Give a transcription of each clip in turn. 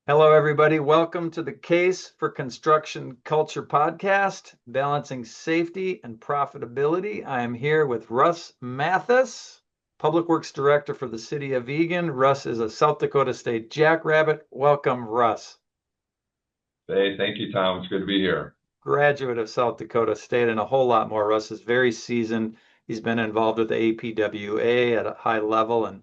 Hello, everybody. Welcome to the Case for Construction Culture podcast, balancing safety and profitability. I am here with Russ Matthys, Public Works Director for the City of Eagan. Russ is a South Dakota State jackrabbit. Welcome, Russ. Hey, thank you, Tom. It's good to be here. Graduate of South Dakota State and a whole lot more. Russ is very seasoned. He's been involved with the APWA at a high level and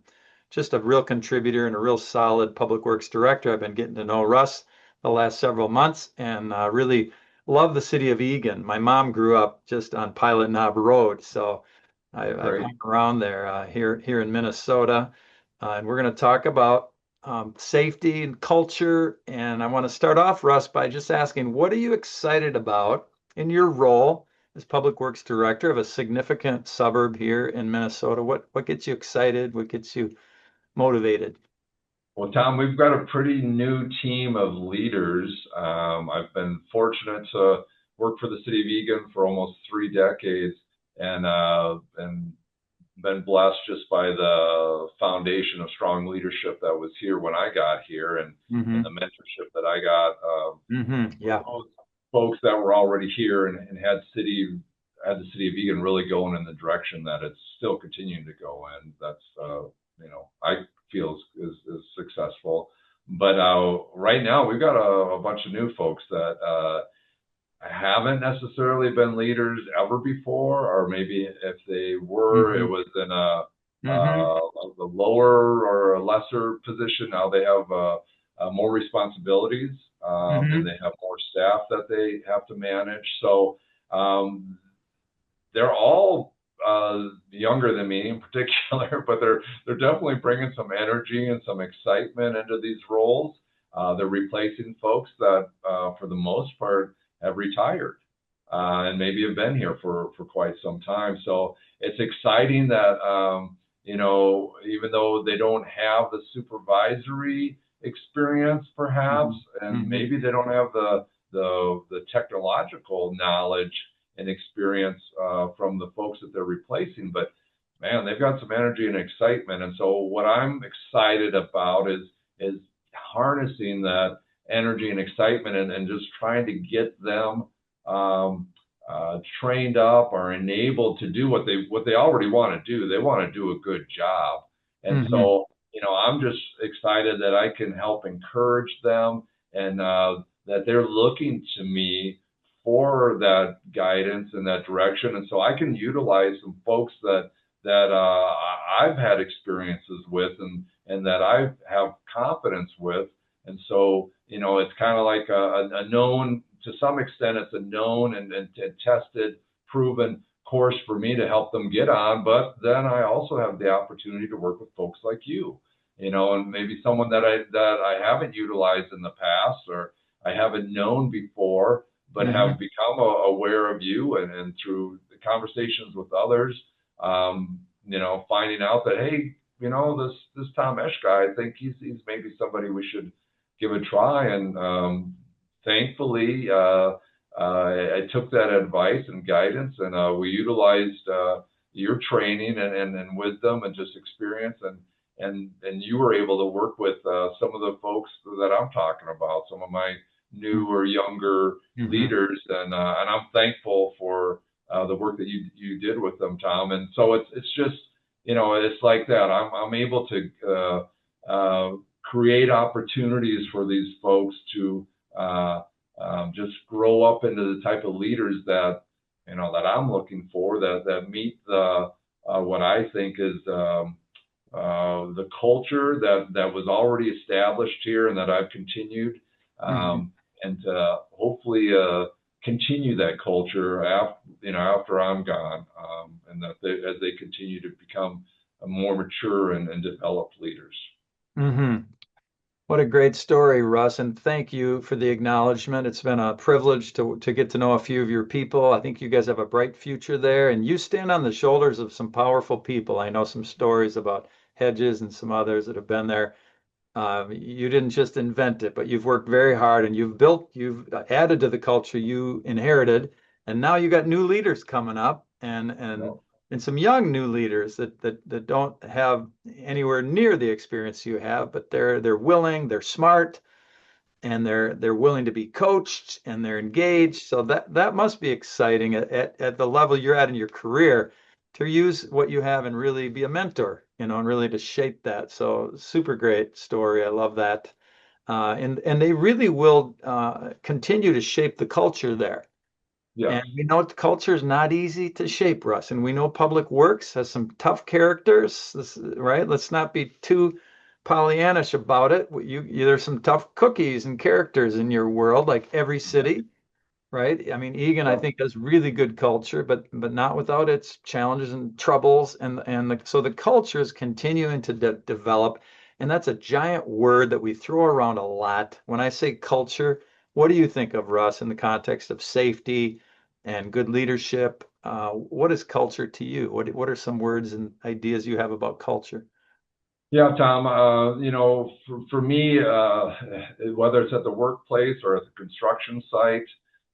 just a real contributor and a real solid public works director. I've been getting to know Russ the last several months and really love the city of Eagan. My mom grew up just on Pilot Knob Road, so I've Great. hung around there here in Minnesota. And we're going to talk about safety and culture. And I want to start off, Russ, by just asking, what are you excited about in your role as Public Works Director of a significant suburb here in Minnesota? What gets you excited? What gets you motivated? Well, Tom, we've got a pretty new team of leaders. I've been fortunate to work for the City of Eagan for almost 3 decades, and been blessed just by the foundation of strong leadership that was here when I got here, and the Hmm. mentorship that I got from Yeah. those folks that were already here and had the City of Eagan really going in the direction that it's still continuing to go in. That's I feel is successful. But right now we've got a bunch of new folks that haven't necessarily been leaders ever before, or maybe if they were, it Hmm. was in Hmm. a lower or a lesser position. Now they have more responsibilities, and Hmm. they have more staff that they have to manage. So um, they're all younger than me in particular, but they're definitely bringing some energy and some excitement into these roles. They're replacing folks that, for the most part, have retired and maybe have been here for quite some time. So it's exciting that even though they don't have the supervisory experience, perhaps, Hmm. and Hmm. maybe they don't have the technological knowledge and experience from the folks that they're replacing. But man, they've got some energy and excitement. And so what I'm excited about is harnessing that energy and excitement and just trying to get them trained up or enabled to do what they already want to do. They want to do a good job. And Hmm. so, I'm just excited that I can help encourage them and that they're looking to me for that guidance and that direction. And so I can utilize some folks that I've had experiences with and that I have confidence with. And so, it's kind of like a known, to some extent, it's a known and tested, proven course for me to help them get on. But then I also have the opportunity to work with folks like you, and maybe someone that I haven't utilized in the past or I haven't known before, but Hmm. have become aware of you and through the conversations with others, finding out that, hey, this Tom Esch guy, I think he's maybe somebody we should give a try. And thankfully, I took that advice and guidance, and we utilized your training and wisdom and just experience, and you were able to work with some of the folks that I'm talking about, some of my newer, younger Hmm. leaders, and I'm thankful for the work that you did with them, Tom. And so it's just it's like that. I'm able to create opportunities for these folks to just grow up into the type of leaders that I'm looking for, that meet the what I think is the culture that was already established here and that I've continued, Hmm. and to hopefully continue that culture after I'm gone, and that as they continue to become more mature and developed leaders. Hmm. What a great story, Russ, and thank you for the acknowledgement. It's been a privilege to get to know a few of your people. I think you guys have a bright future there, and you stand on the shoulders of some powerful people. I know some stories about Hedges and some others that have been there. You didn't just invent it, but you've worked very hard and you've added to the culture you inherited, and now you got new leaders coming up and some young new leaders that don't have anywhere near the experience you have, but they're willing, they're smart, and they're willing to be coached and they're engaged. So that must be exciting at the level you're at in your career to use what you have and really be a mentor, and really to shape that. So super great story. I love that. And they really will continue to shape the culture there. Yes. And we know the culture is not easy to shape, Russ. And we know Public Works has some tough characters, right? Let's not be too Pollyannish about it. There's some tough cookies and characters in your world, like every city, right? I mean, Eagan, I Yep. think, has really good culture, but not without its challenges and troubles. So the culture is continuing to develop, and that's a giant word that we throw around a lot. When I say culture, what do you think of, Russ, in the context of safety and good leadership? What is culture to you? What are some words and ideas you have about culture? Yeah, Tom, for me, whether it's at the workplace or at the construction site,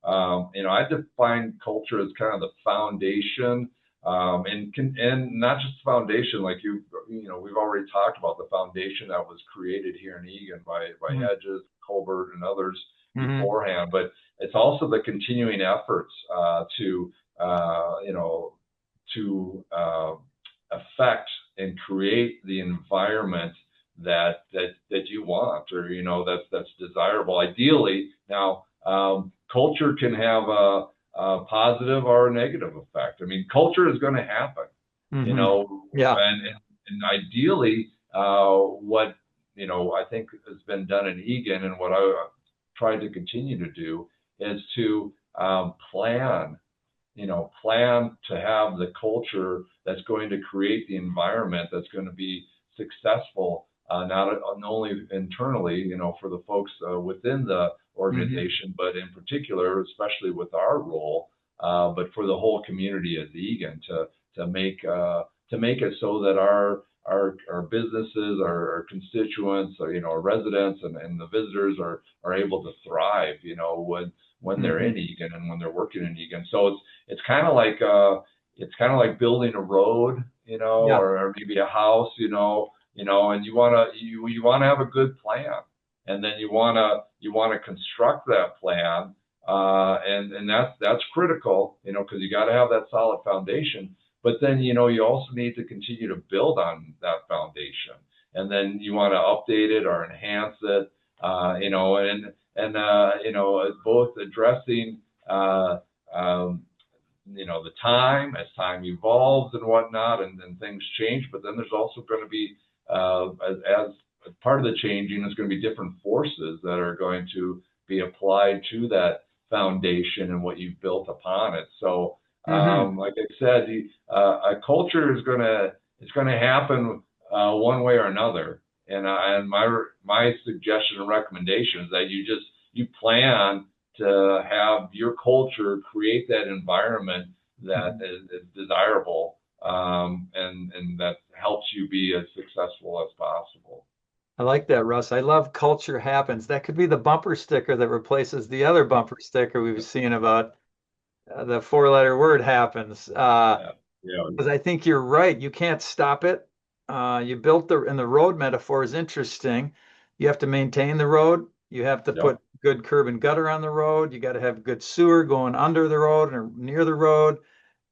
I define culture as kind of the foundation, and not just the foundation, like we've already talked about the foundation that was created here in Eagan by Mm-hmm. Hedges, Colbert, and others Mm-hmm. beforehand, but it's also the continuing efforts to, you know, to affect and create the environment that you want, or that's desirable. Ideally, now culture can have a positive or a negative effect. I mean, culture is going to happen, you Mm-hmm. know, Yeah. and ideally, what I think has been done in Egan, and what I try to continue to do is to plan to have the culture that's going to create the environment that's going to be successful, not only internally, for the folks within the Mm-hmm. organization, but in particular, especially with our role, but for the whole community of Egan to make it so that our businesses, our constituents, our residents, and the visitors are able to thrive, when they're Mm-hmm. in Egan and when they're working in Egan. So it's kind of like building a road, Yeah. or maybe a house, and you want to have a good plan, and then you want to construct that plan, and that's critical, because you got to have that solid foundation. But then you also need to continue to build on that foundation, and then you want to update it or enhance it, and both addressing uh, um, the time as time evolves and whatnot, and then things change. But then there's also going to be, as part of the changing, there's going to be different forces that are going to be applied to that foundation and what you've built upon it. So, Mm-hmm. like I said, a culture is going to happen one way or another. And my suggestion and recommendation is that you plan to have your culture create that environment that Mm-hmm. is desirable, and that helps you be as successful as possible. I like that, Russ. I love culture happens. That could be the bumper sticker that replaces the other bumper sticker we've seen about the four-letter word happens. Yeah, yeah, Because I think you're right. You can't stop it. You built and the road metaphor is interesting. You have to maintain the road. You have to yep, put good curb and gutter on the road. You got to have good sewer going under the road or near the road.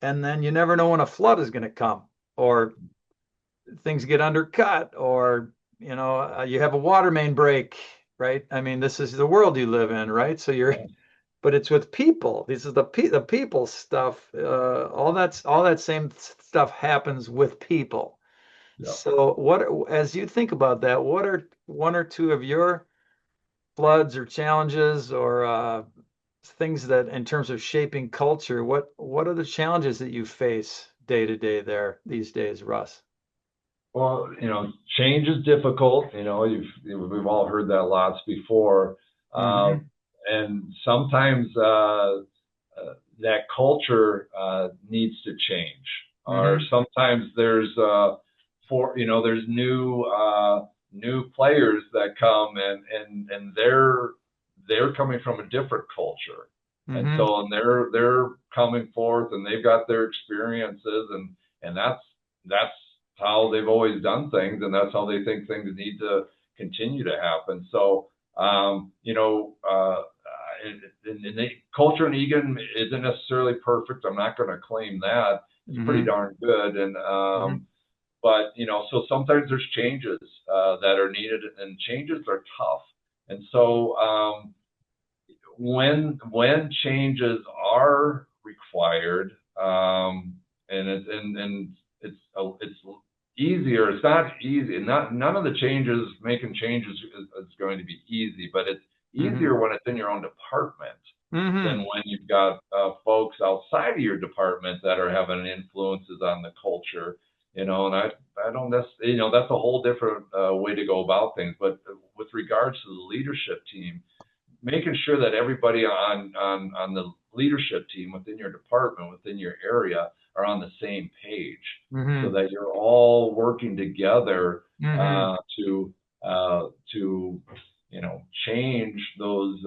And then you never know when a flood is going to come or things get undercut or you have a water main break, right? I mean, this is the world you live in, right? yeah, But it's with people. This is the people stuff. All that same stuff happens with people. yeah. So as you think about that, what are one or two of your floods or challenges or things that, in terms of shaping culture, what are the challenges that you face day to day there these days, Russ? Well, change is difficult. We've all heard that lots before, uh, Hmm. and sometimes that culture needs to change, or Hmm. sometimes there's new players that come, and they're coming from a different culture, and Hmm. so they're coming forth, and they've got their experiences, and that's how they've always done things, and that's how they think things need to continue to happen. So You know, and the culture in Egan isn't necessarily perfect. I'm not going to claim that. It's pretty Hmm. darn good. And Hmm. but you know, so sometimes there's changes that are needed, and changes are tough. And so when changes are required, and it's easier. It's not easy. Not none of the changes making changes is going to be easy, but it's Hmm. easier when it's in your own department than Hmm. when you've got folks outside of your department that are having influences on the culture. You know, and I don't necessarily, you know, that's a whole different way to go about things. But with regards to the leadership team, making sure that everybody on the leadership team within your department, within your area, are on the same page, so Hmm. that you're all working together Hmm. to you know change those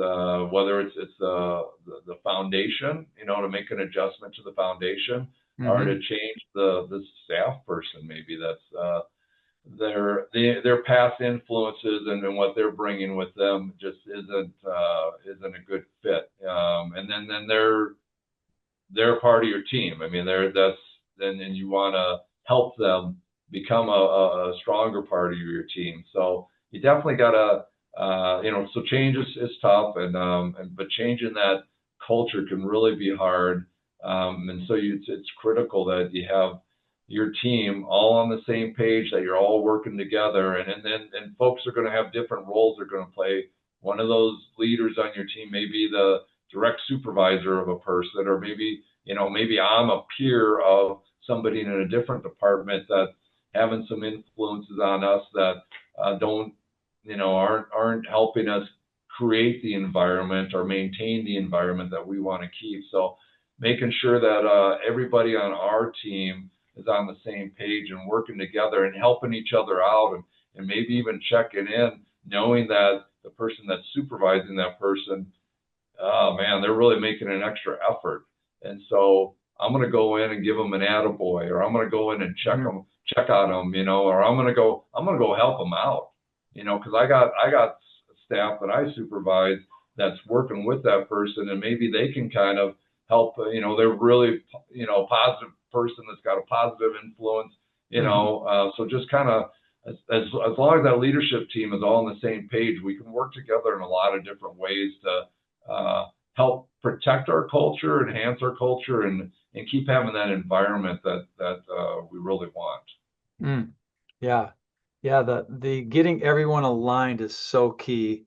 whether it's the foundation, you know, to make an adjustment to the foundation, or to Hmm. change the staff person maybe that's their past influences and what they're bringing with them just isn't a good fit. And then they're part of your team. I mean, that's then and you want to help them become a stronger part of your team. So you definitely got to you know. So change is tough, and but changing that culture can really be hard. And so it's critical that you have your team all on the same page, that you're all working together, and folks are going to have different roles they're going to play. One of those leaders on your team may be the direct supervisor of a person, or maybe you know maybe I'm a peer of somebody in a different department that's having some influences on us that don't you know aren't helping us create the environment or maintain the environment that we want to keep. So making sure that everybody on our team is on the same page and working together and helping each other out, and maybe even checking in, knowing that the person that's supervising that person, oh man, they're really making an extra effort. And so I'm going to go in and give them an attaboy, or I'm going to go in and Hmm. check on them, you know, or I'm going to go help them out, you know, because I got staff that I supervise that's working with that person, and maybe they can kind of help, you know, they're really, you know, positive person that's got a positive influence, you Hmm. know, so just kind of as long as that leadership team is all on the same page, we can work together in a lot of different ways to help protect our culture, enhance our culture, and keep having that environment that we really want. Mm. Yeah. Yeah. The getting everyone aligned is so key.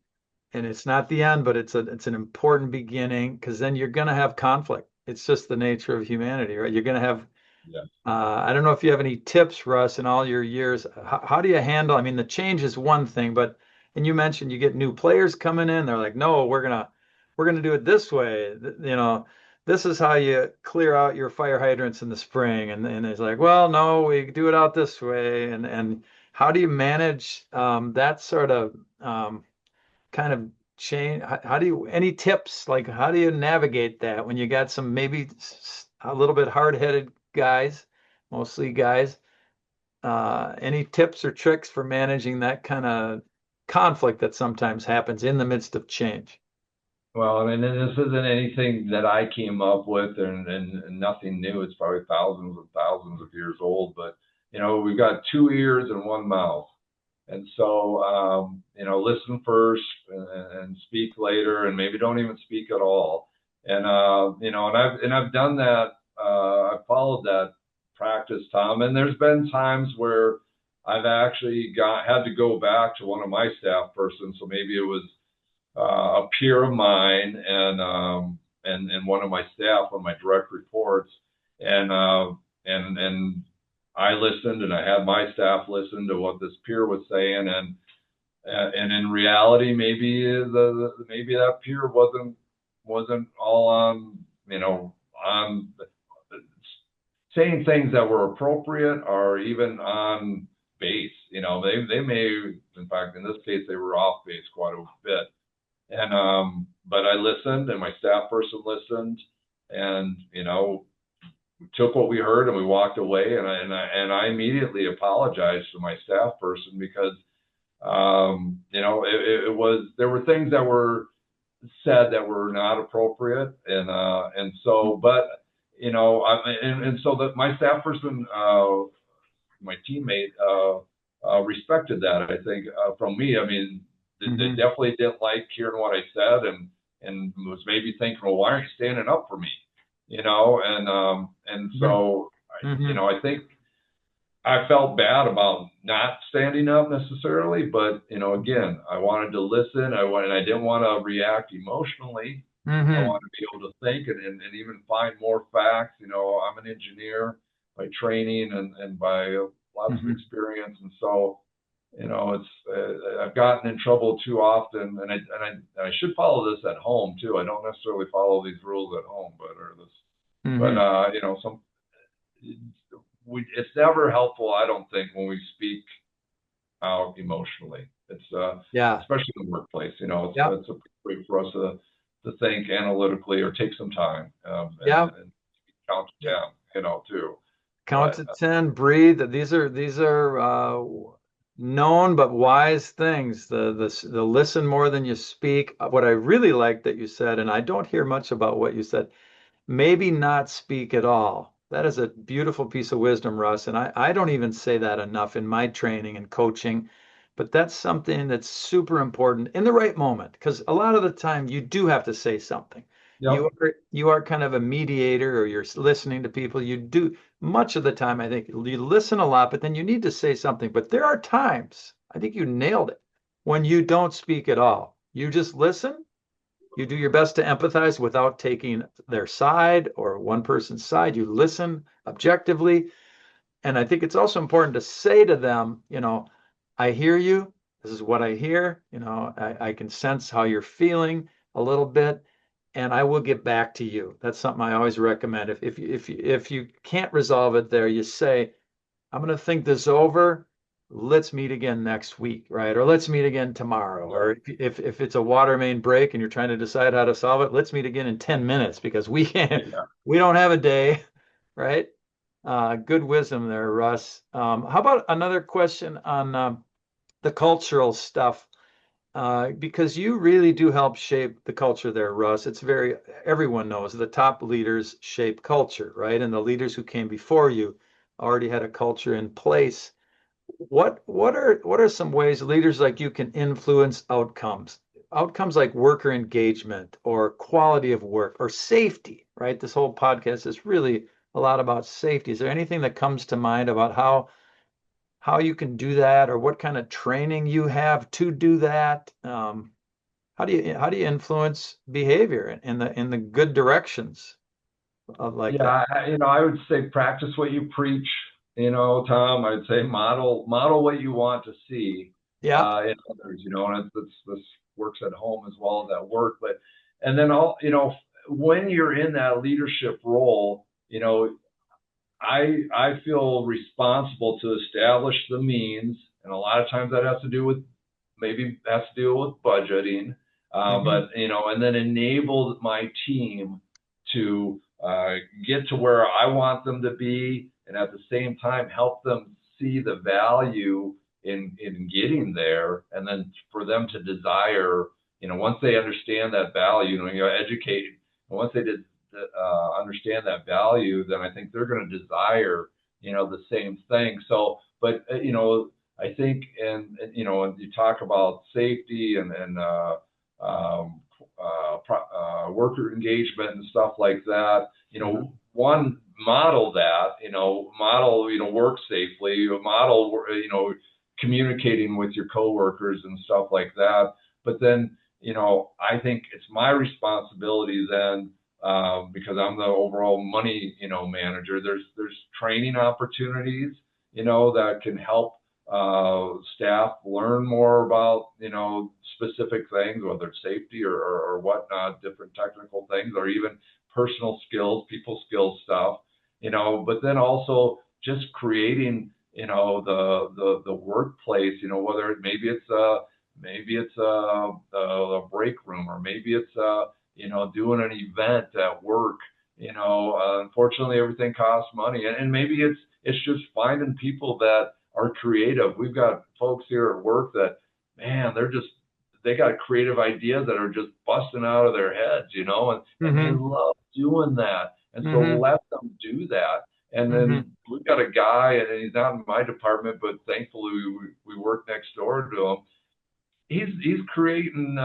And it's not the end, but it's an important beginning because then you're gonna have conflict. It's just the nature of humanity, right? You're gonna have Yeah. I don't know if you have any tips, Russ, in all your years. How do you handle? I mean, the change is one thing, but and you mentioned you get new players coming in. They're like, no, we're gonna do it this way. You know, this is how you clear out your fire hydrants in the spring. And it's like, well, no, we do it out this way. And how do you manage that sort of kind of change? How do you, any tips? Like, how do you navigate that when you got some maybe a little bit hard-headed guys, mostly guys? Any tips or tricks for managing that kind of conflict that sometimes happens in the midst of change? Well, I mean, and this isn't anything that I came up with, and nothing new. It's probably thousands of years old. But you know, we've got two ears and one mouth, and so you know, listen first and speak later, and maybe don't even speak at all. And you know, and I've done that. I've followed that practice, Tom. And there's been times where I've actually got had to go back to one of my staff persons. So maybe it was a peer of mine and one of my staff, one of my direct reports, and and I listened, and I had my staff listen to what this peer was saying, and in reality, maybe maybe that peer wasn't all on you know on saying things that were appropriate or even on base. You know, they may, in fact, in this case, they were off base quite a bit. And but I listened, and my staff person listened, and you know, we took what we heard and we walked away. And I immediately apologized to my staff person because it was, there were things that were said that were not appropriate, and so, but and so that my staff person, my teammate, respected that. I think from me, I mean, they Mm-hmm. definitely didn't like hearing what I said, and was maybe thinking, well, why aren't you standing up for me? And so, Mm-hmm. I think I felt bad about not standing up necessarily, but again, I wanted to listen. And I didn't want to react emotionally. I Mm-hmm. wanted to be able to think and even find more facts. I'm an engineer by training and by lots of Mm-hmm. experience, and so it's I've gotten in trouble too often, and I should follow this at home too. I don't necessarily follow these rules at home, but Mm-hmm. some it's never helpful, I don't think, when we speak out emotionally. It's Yeah. especially in the workplace. Yep. It's a way for us to think analytically or take some time, Yep. and count to ten, too. Count But to 10, breathe. These are known but wise things. The listen more than you speak. What I really like that you said, and I don't hear much about what you said, maybe not speak at all. That is a beautiful piece of wisdom, Russ. And I don't even say that enough in my training and coaching, but that's something that's super important in the right moment. Because a lot of the time you do have to say something. yep, You are kind of a mediator or you're listening to people. You do much of the time, I think you listen a lot, but then you need to say something. But there are times, I think you nailed it, when you don't speak at all. You just listen, you do your best to empathize without taking their side or one person's side. You listen objectively. And I think it's also important to say to them, I hear you. This is what I hear. I can sense how you're feeling a little bit, and I will get back to you. That's something I always recommend. If you can't resolve it there, you say, I'm going to think this over. Let's meet again next week, right? Or let's meet again tomorrow. yep, Or if it's a water main break and you're trying to decide how to solve it, let's meet again in 10 minutes because we can't, yeah. we don't have a day, right? Good wisdom there, Russ. How about another question on the cultural stuff? Because you really do help shape the culture there, Russ. Everyone knows the top leaders shape culture, right? And the leaders who came before you already had a culture in place. What are some ways leaders like you can influence outcomes? Outcomes like worker engagement or quality of work or safety, right? This whole podcast is really a lot about safety. Is there anything that comes to mind about how you can do that or what kind of training you have to do that? How do you influence behavior in the good directions of like that? Yeah, I would say practice what you preach. Tom, I'd say model what you want to see Yeah. in others. And this works at home as well as at work. But and then when you're in that leadership role, I feel responsible to establish the means, and a lot of times that has to do with budgeting, Hmm. but and then enable my team to get to where I want them to be, and at the same time help them see the value in getting there, and then for them to desire, once they understand that value, educate, and once they did understand that value, then I think they're going to desire, the same thing. So, but I think, and you talk about safety um, worker engagement and stuff like that. Hmm. One, model that, model, work safely, model, communicating with your coworkers and stuff like that. But then, I think it's my responsibility then, because I'm the overall money, manager. There's training opportunities, that can help staff learn more about, specific things, whether it's safety or whatnot, different technical things, or even personal skills, people skills stuff, but then also just creating, the workplace, whether maybe it's a break room, or maybe it's doing an event at work. Unfortunately, everything costs money, and maybe it's just finding people that are creative. We've got folks here at work that man, they got creative ideas that are just busting out of their heads, and they Mm-hmm. love doing that. And so Mm-hmm. let them do that. And then Mm-hmm. we've got a guy, and he's not in my department, but thankfully we work next door to him. He's creating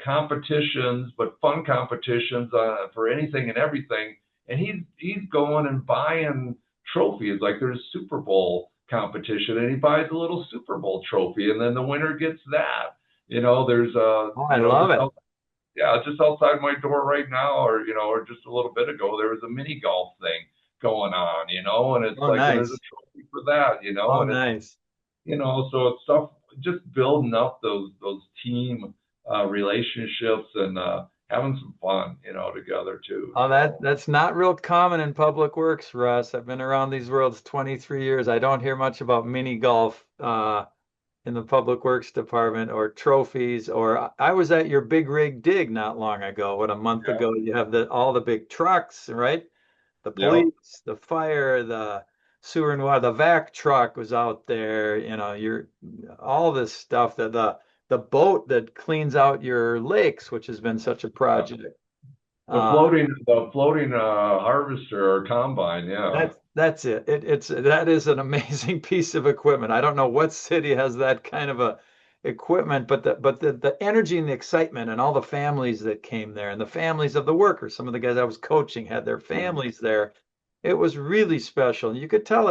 competitions, but fun competitions for anything and everything. And he's going and buying trophies. Like there's Super Bowl competition, and he buys a little Super Bowl trophy, and then the winner gets that. There's Oh, I love it. just outside my door right now, or just a little bit ago, there was a mini golf thing going on, and it's Oh, like, and there's a nice. trophy for that, Oh, and it's nice. so it's stuff just building up those team relationships and having some fun, together too. Oh, So that's not real common in public works, Russ. I've been around these worlds 23 years. I don't hear much about mini golf in the public works department or trophies. Or I was at your big rig dig not long ago. What, a month yeah, ago? You have all the big trucks, right? The yeah, police, the fire, the sewer and water, the vac truck was out there. You're all this stuff that the boat that cleans out your lakes, which has been such a yeah. project. The Uh, floating harvester or combine, yeah, that's it. That is an amazing piece of equipment. I don't know what city has that kind of a equipment, but the energy and the excitement and all the families that came there and the families of the workers. Some of the guys I was coaching had their families there. It was really special. You could tell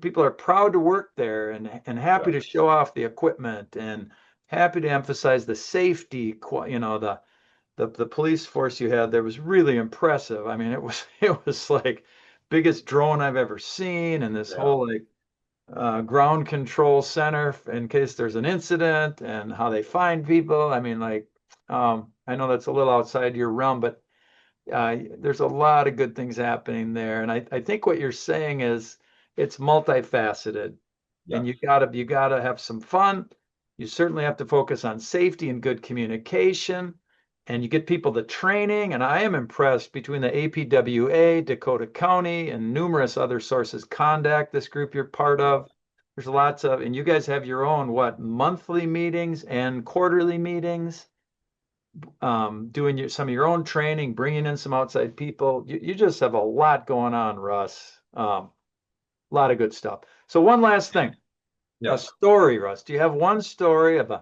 people are proud to work there and yeah, happy to show off the equipment and happy to emphasize the safety, the police force you had there was really impressive. I mean, it was it was like biggest drone I've ever seen, and this yeah. whole like ground control center in case there's an incident and how they find people. I mean, like I know that's a little outside your realm, but there's a lot of good things happening there, and I think what you're saying is it's multifaceted, and Yes, you gotta have some fun. You certainly have to focus on safety and good communication, and you get people the training. And I am impressed between the APWA, Dakota County, and numerous other sources. Conduct, this group you're part yes. of. There's lots of, and you guys have your own what monthly meetings and quarterly meetings, doing some of your own training, bringing in some outside people. You just have a lot going on, Russ. A lot of good stuff. So one last thing, a Yes. story, Russ. Do you have one story of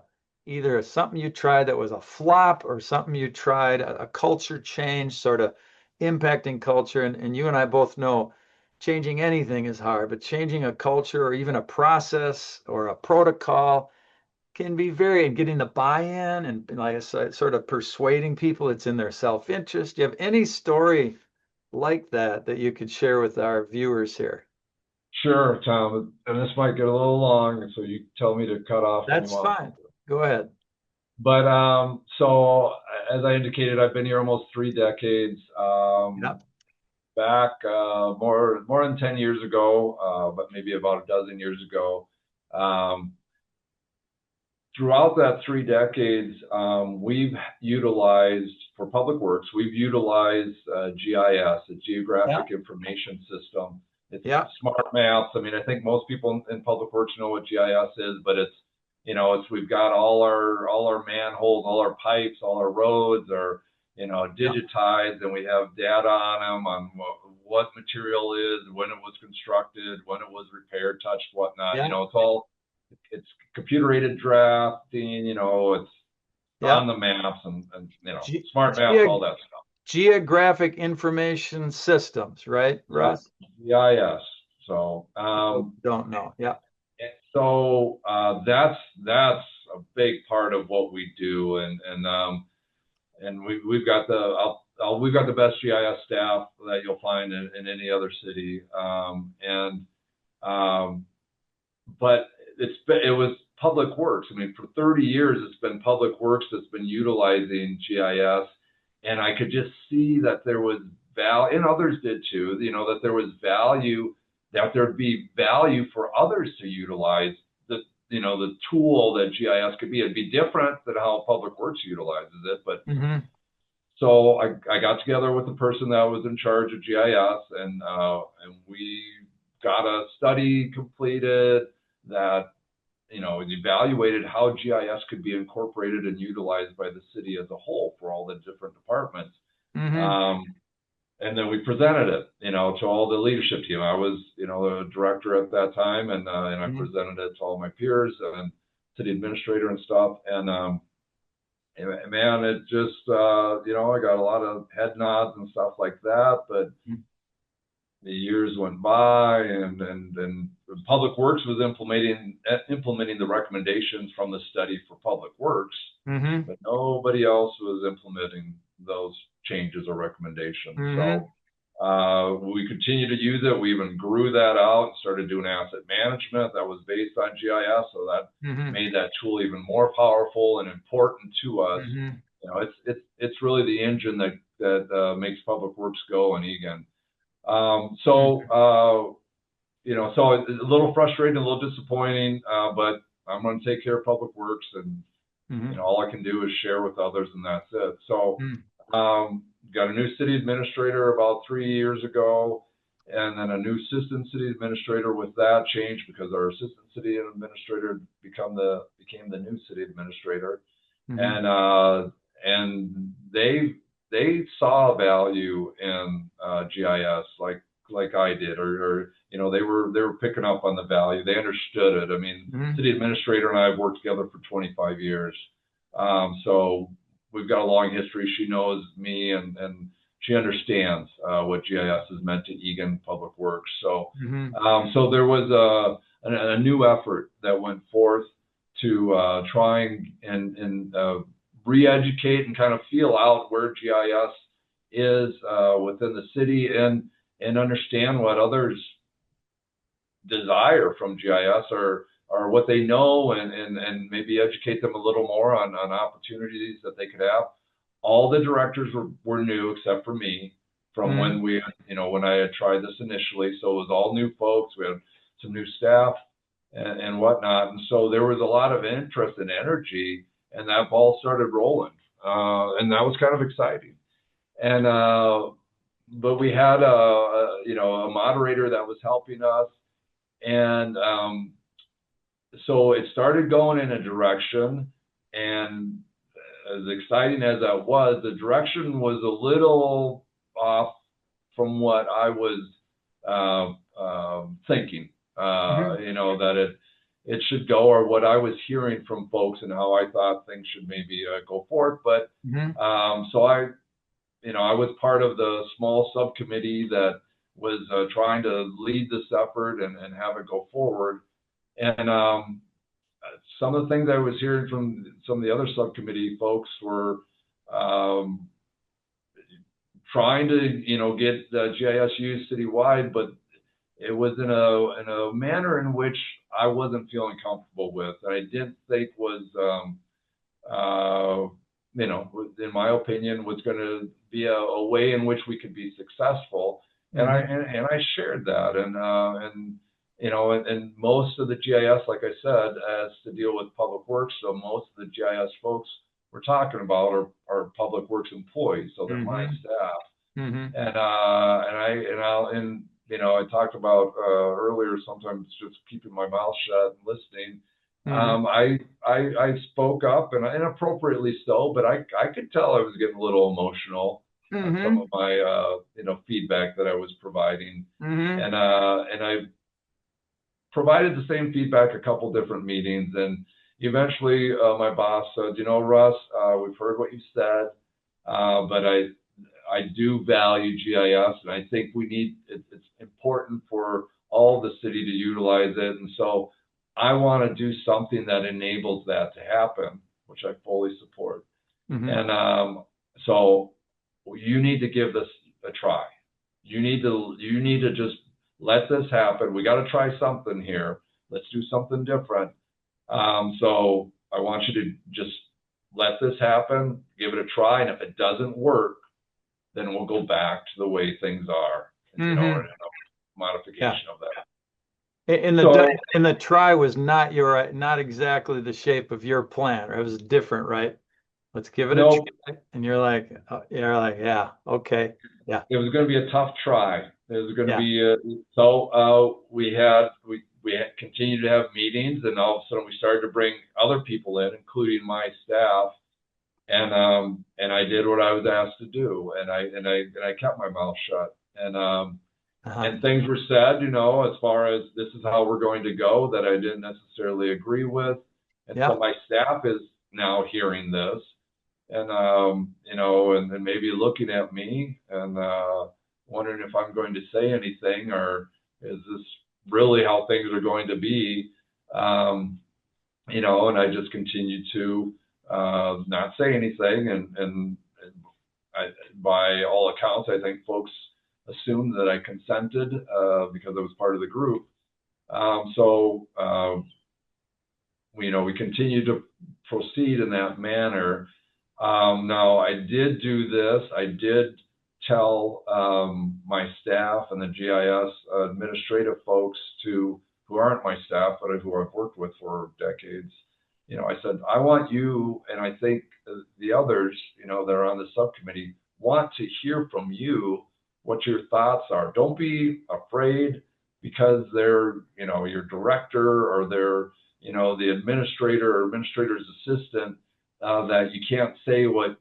either something you tried that was a flop or something you tried, a culture change, sort of impacting culture? And you and I both know changing anything is hard, but changing a culture or even a process or a protocol can be very, and getting the buy-in and like I said, sort of persuading people it's in their self-interest. Do you have any story like that you could share with our viewers here? Sure, Tom. And this might get a little long, so you tell me to cut off when you That's want. fine. Go ahead. But so as I indicated, I've been here almost 3 decades. Yep. Back more than 10 years ago, but maybe about a dozen years ago. Um, Throughout that 3 decades, we've utilized for public works, we've utilized GIS, a Yeah. Geographic Information System. It's Yeah. smart maps. I mean, I think most people in public works know what GIS is, but it's we've got all our manholes, all our pipes, all our roads are Yeah. digitized, and we have data on them on what material is, when it was constructed, when it was repaired, touched, whatnot. Yeah. It's computer aided drafting, it's on Yeah. the maps and Ge smart maps, all that stuff. Geographic Information Systems, right, Yeah, Russ? GIS. So, People don't know. Yeah. and so that's a big part of what we do, and we've got we've got the best GIS staff that you'll find in any other city, and um, but it was public works. I mean, for 30 years, it's been public works that's been utilizing GIS, and I could just see that there was value, and others did too. That there was value, that there'd be value for others to utilize the tool that GIS could be. It'd be different than how public works utilizes it, but Hmm. so I got together with the person that was in charge of GIS, and we got a study completed that evaluated how GIS could be incorporated and utilized by the city as a whole for all the different departments. Mm-hmm. Um, and then we presented it, to all the leadership team. I was, the director at that time, and I Mm-hmm. presented it to all my peers and city administrator and stuff. And man, it just, I got a lot of head nods and stuff like that. But the years went by, and Public Works was implementing the recommendations from the study for Public Works, Mm-hmm. but nobody else was implementing those changes or recommendations. Mm-hmm. So we continued to use it. We even grew that out and started doing asset management that was based on GIS. So that Mm-hmm. made that tool even more powerful and important to us. Mm-hmm. It's really the engine that makes Public Works go in Eagan. So it's a little frustrating, a little disappointing, but I'm going to take care of Public Works, and Mm-hmm. all I can do is share with others, and that's it. So, Mm-hmm. got a new city administrator about 3 years ago, and then a new assistant city administrator with that change because our assistant city administrator became the new city administrator, Mm-hmm. and they saw value in GIS like I did, or they were picking up on the value. They understood it. I mean, Mm-hmm. city administrator and I have worked together for 25 years, so we've got a long history. She knows me, and she understands what GIS has meant to Eagan Public Works. So, Mm-hmm. so there was a new effort that went forth to try and re-educate and kind of feel out where GIS is within the city, and understand what others desire from GIS, or what they know, and maybe educate them a little more on opportunities that they could have. All the directors were new except for me from Mm-hmm. when I had tried this initially. So it was all new folks. We had some new staff and whatnot. And so there was a lot of interest and energy, and that ball started rolling. And that was kind of exciting. And but we had a moderator that was helping us, and so it started going in a direction. And as exciting as that was, the direction was a little off from what I was thinking. That it should go, or what I was hearing from folks, and how I thought things should maybe go forth. But Mm-hmm. so I was part of the small subcommittee that was trying to lead this effort and have it go forward. And some of the things I was hearing from some of the other subcommittee folks were trying to, get the GIS used citywide, but it was in a manner in which I wasn't feeling comfortable with. I didn't think was, in my opinion, was going to be a way in which we could be successful. And I shared that, and most of the GIS, like I said, has to deal with Public Works. So most of the GIS folks we're talking about are Public Works employees, so they're my staff. Mm-hmm. I talked about earlier, sometimes just keeping my mouth shut and listening. Mm-hmm. I spoke up, and inappropriately so, but I could tell I was getting a little emotional on some Mm-hmm. of my feedback that I was providing, Mm-hmm. and I provided the same feedback a couple different meetings, and eventually my boss said, Russ, we've heard what you said, but I do value GIS, and I think it's important for all the city to utilize it. And so I want to do something that enables that to happen, which I fully support. Mm-hmm. And so you need to give this a try. You need to just let this happen. We got to try something here. Let's do something different. So I want you to just let this happen, give it a try, and if it doesn't work, then we'll go back to the way things are, Mm-hmm. and a modification of that. And the try was not exactly the shape of your plan, right? It was different, right? Let's give it a No, try. And yeah, okay, yeah, it was going to be a tough try. It was going to yeah. be we continued to have meetings, and all of a sudden we started to bring other people in, including my staff, and I did what I was asked to do, and I kept my mouth shut, Uh-huh. and things were said, as far as this is how we're going to go, that I didn't necessarily agree with, and so Yeah. my staff is now hearing this, and and maybe looking at me and wondering if I'm going to say anything, or is this really how things are going to be? Um, and I just continued to not say anything, and I, by all accounts, I think folks assumed that I consented because I was part of the group. We continued to proceed in that manner. Now, I did do this. I did tell my staff and the GIS administrative folks who aren't my staff, but who I've worked with for decades. I said, I want you, and I think the others, that are on the subcommittee, want to hear from you what your thoughts are. Don't be afraid because they're, your director, or they're, the administrator or administrator's assistant, that you can't say what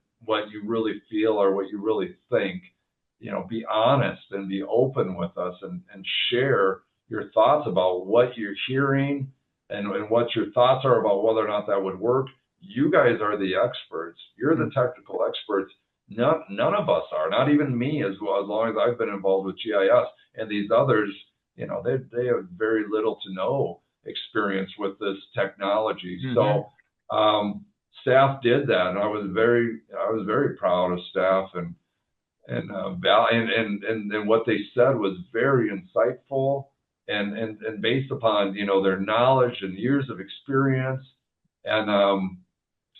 you really feel or what you really think. Be honest and be open with us, and share your thoughts about what you're hearing, and what your thoughts are about whether or not that would work. You guys are the experts. You're the technical experts. None of us are, not even me, as well, as long as I've been involved with GIS. And these others, they have very little to no experience with this technology. Mm-hmm. So staff did that, and I was very proud of staff, and what they said was very insightful, and based upon their knowledge and years of experience. And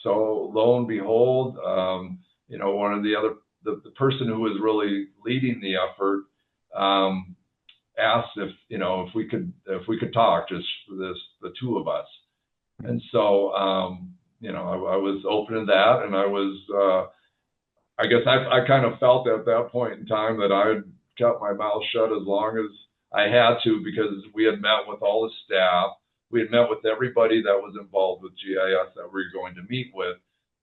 so lo and behold, one of the person who was really leading the effort asked if we could talk, just for the two of us. And so I was open to that, and I guess I kind of felt at that point in time that I had kept my mouth shut as long as I had to, because we had met with all the staff. We had met with everybody that was involved with GIS that we were going to meet with.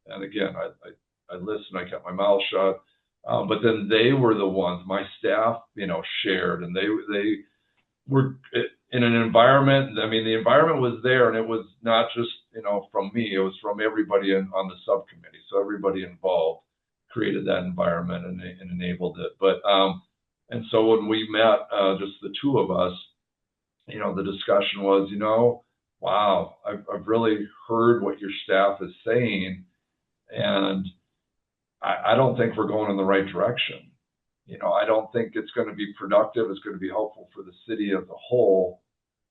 And again, I listened, I kept my mouth shut. But then they were the ones, my staff, shared, and they were in an environment. I mean, the environment was there, and it was not just, from me, it was from everybody on the subcommittee. So everybody involved created that environment, and enabled it. But and so when we met, just the two of us, the discussion was, wow, I've really heard what your staff is saying, and I don't think we're going in the right direction. I don't think it's going to be productive. It's going to be helpful for the city as a whole.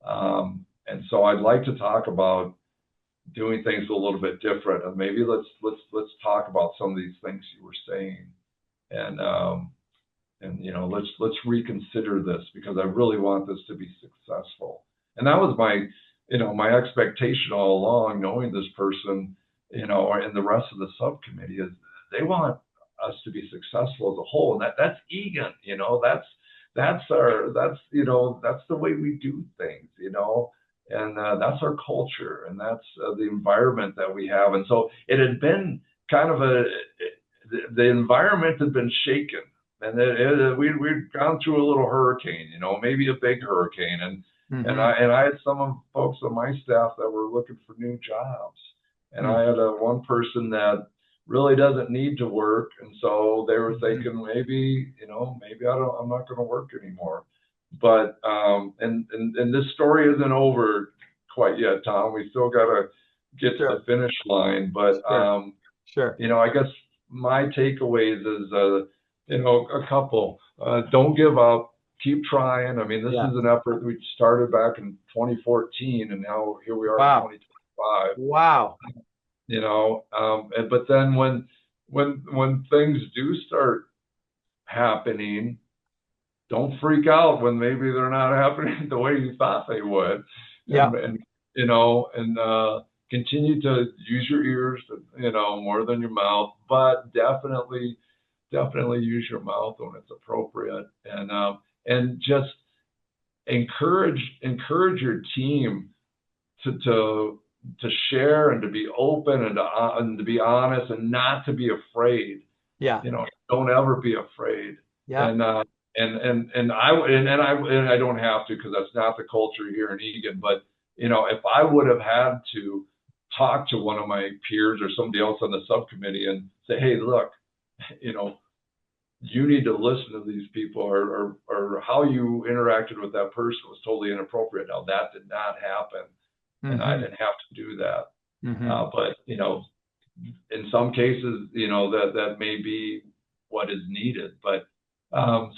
And so I'd like to talk about doing things a little bit different, and maybe let's talk about some of these things you were saying, and let's reconsider this, because I really want this to be successful. And that was my expectation all along, knowing this person, and the rest of the subcommittee, is they want us to be successful as a whole, and that's Eagan, that's the way we do things, and that's our culture, and that's the environment that we have. And so it had been kind of the environment had been shaken, and we'd gone through a little hurricane, maybe a big hurricane, and I had some folks on my staff that were looking for new jobs, and I had one person that really doesn't need to work, and so they were thinking, maybe I'm not going to work anymore. But and this story isn't over quite yet, Tom. We still got to get to the finish line. But Sure. I guess my takeaways is a couple. Don't give up. Keep trying. I mean, this is an effort we started back in 2014, and now here we are in 2025. Wow. But then when things do start happening, don't freak out when maybe they're not happening the way you thought they would. Yeah. And continue to use your ears, more than your mouth, but definitely use your mouth when it's appropriate. And just encourage your team to share and to be open and to be honest and not to be afraid. Yeah. Don't ever be afraid. Yeah. And I don't have to, because that's not the culture here in Eagan. But if I would have had to talk to one of my peers or somebody else on the subcommittee and say, hey, look, you know, you need to listen to these people, or how you interacted with that person was totally inappropriate. Now that did not happen, and I Hmm. didn't have to do that. Hmm. But in some cases, that may be what is needed. But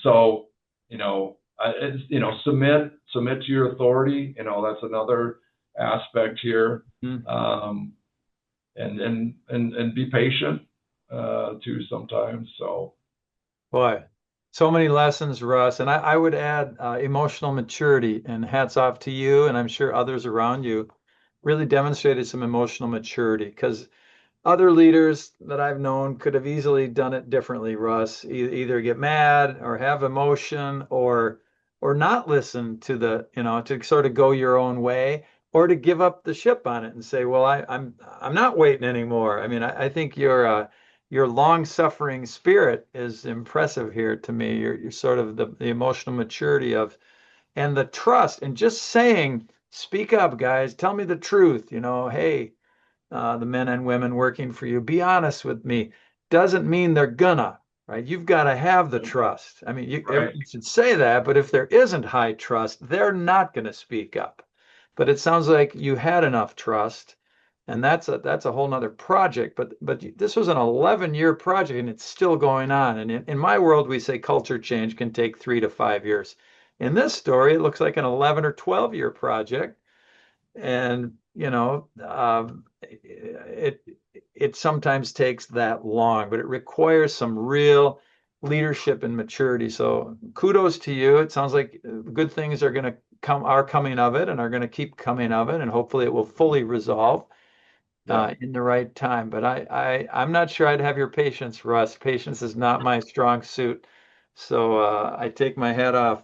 so submit to your authority. That's another aspect here. Um, and be patient too sometimes. So Boy, so many lessons, Russ. And I would add emotional maturity, and hats off to you. And I'm sure others around you really demonstrated some emotional maturity, because other leaders that I've known could have easily done it differently, Russ. Either get mad or have emotion, or not listen to to sort of go your own way, or to give up the ship on it and say, well, I'm not waiting anymore. I mean, I think your long-suffering spirit is impressive here to me. You're sort of the emotional maturity of, and the trust, and just saying, speak up, guys, tell me the truth. Hey, the men and women working for you, be honest with me. Doesn't mean they're gonna, right? You've got to have the trust. I mean, right. you should say that, but if there isn't high trust, they're not going to speak up. But it sounds like you had enough trust, and that's a whole nother project. But this was an 11-year project, and it's still going on. And in my world, we say culture change can take 3 to 5 years. In this story, it looks like an 11 or 12-year project, and it sometimes takes that long, but it requires some real leadership and maturity. So kudos to you. It sounds like good things are coming of it, and are going to keep coming of it, and hopefully it will fully resolve Yeah. in the right time. But I'm not sure I'd have your patience, Russ. Patience is not my strong suit. So I take my hat off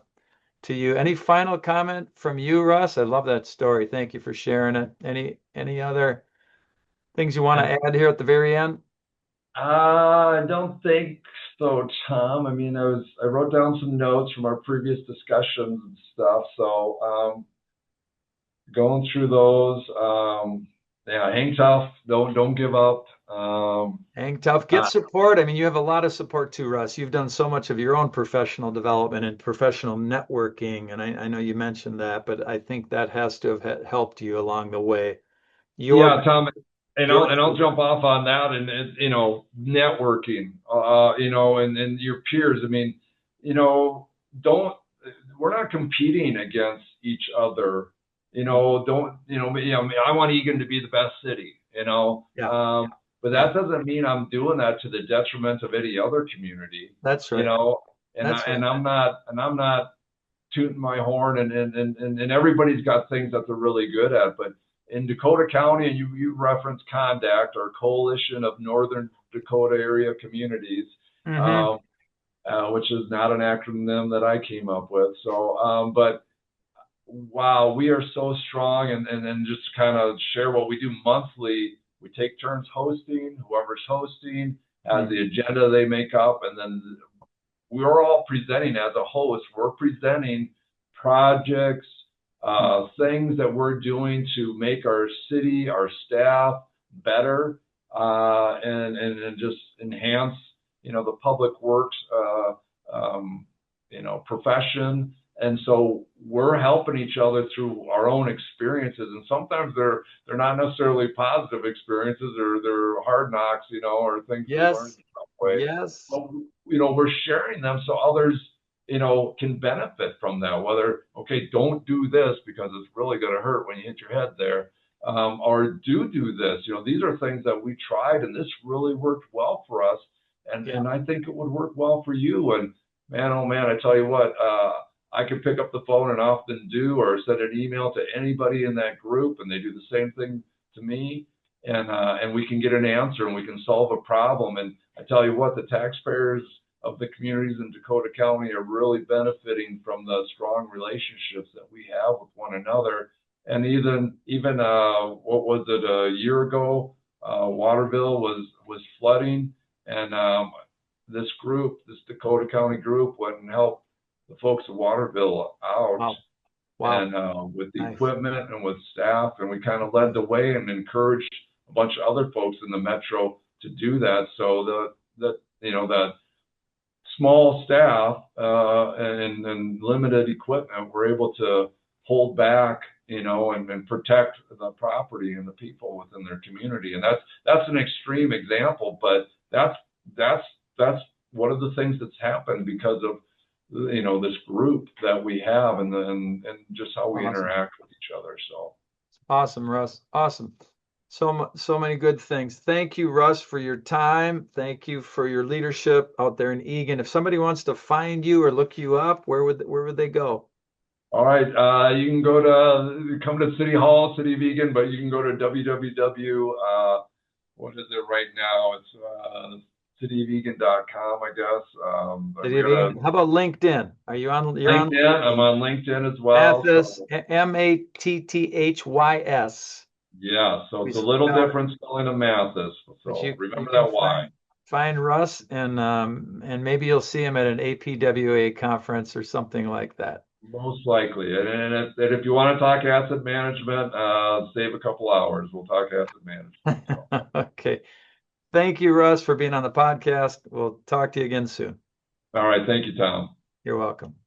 to you. Any final comment from you, Russ? I love that story. Thank you for sharing it. Any other things you want to add here at the very end? I don't think so, Tom. I mean, I wrote down some notes from our previous discussions and stuff. So going through those, yeah, hang tough. Don't give up. Hang tough, get Uh, support. I mean, you have a lot of support too, Russ. You've done so much of your own professional development and professional networking, and I know you mentioned that, but I think that has to have helped you along the way. Your yeah, Tom, and your I'll jump off on that, and networking, and your peers. I mean, don't we're not competing against each other. Don't I want Eagan to be the best city, Yeah, but yeah, that doesn't mean I'm doing that to the detriment of any other community, that's you right. know. And That's right. I'm not tooting my horn, and everybody's got things that they're really good at. But in Dakota County, and you referenced Condact, or Coalition of Northern Dakota Area Communities, Mm-hmm. um, which is not an acronym that I came up with. So, but wow, we are so strong, and just kind of share what we do monthly. We take turns hosting. Whoever's hosting has the agenda they make up, and then we're all presenting as a host. We're presenting projects, things that we're doing to make our city, our staff better, and just enhance, the public works, profession. And so we're helping each other through our own experiences, and sometimes they're not necessarily positive experiences, or they're hard knocks, or things we learned Yes. some way. Yes. But we're sharing them so others, can benefit from that. Whether, okay, don't do this because it's really going to hurt when you hit your head there, or do this. These are things that we tried, and this really worked well for us, Yeah. and I think it would work well for you. And man, oh man, I tell you what, I can pick up the phone and often do, or send an email to anybody in that group, and they do the same thing to me, and we can get an answer, and we can solve a problem. And I tell you what, the taxpayers of the communities in Dakota County are really benefiting from the strong relationships that we have with one another. And even what was it, a year ago, Waterville was flooding, and this group, this Dakota County group, went and helped the folks of Waterville out, Wow. Wow. and with the Nice. equipment and with staff, and we kind of led the way and encouraged a bunch of other folks in the metro to do that. So that small staff and limited equipment were able to hold back, and protect the property and the people within their community. And that's an extreme example, but that's one of the things that's happened because of this group that we have, and just how we Awesome. interact with each other. So Awesome, Russ. Awesome. So many good things. Thank you, Russ, for your time. Thank you for your leadership out there in Eagan. If somebody wants to find you or look you up, where would they go? all right, you can come to City Hall, City of Eagan, but you can go to www. What is it right now? It's cityoфegan.com, I guess. City of Eagan. How about LinkedIn? You're on LinkedIn. I'm on LinkedIn as well. Mathys, So Mattthys. yeah, so We it's a little spell it, different spelling of Mathis. but So you remember can that Y. find Russ and maybe you'll see him at an APWA conference or something like that. Most likely. And if you want to talk asset management, save a couple hours. We'll talk asset management. So. Okay. Thank you, Russ, for being on the podcast. We'll talk to you again soon. All right. Thank you, Tom. You're welcome.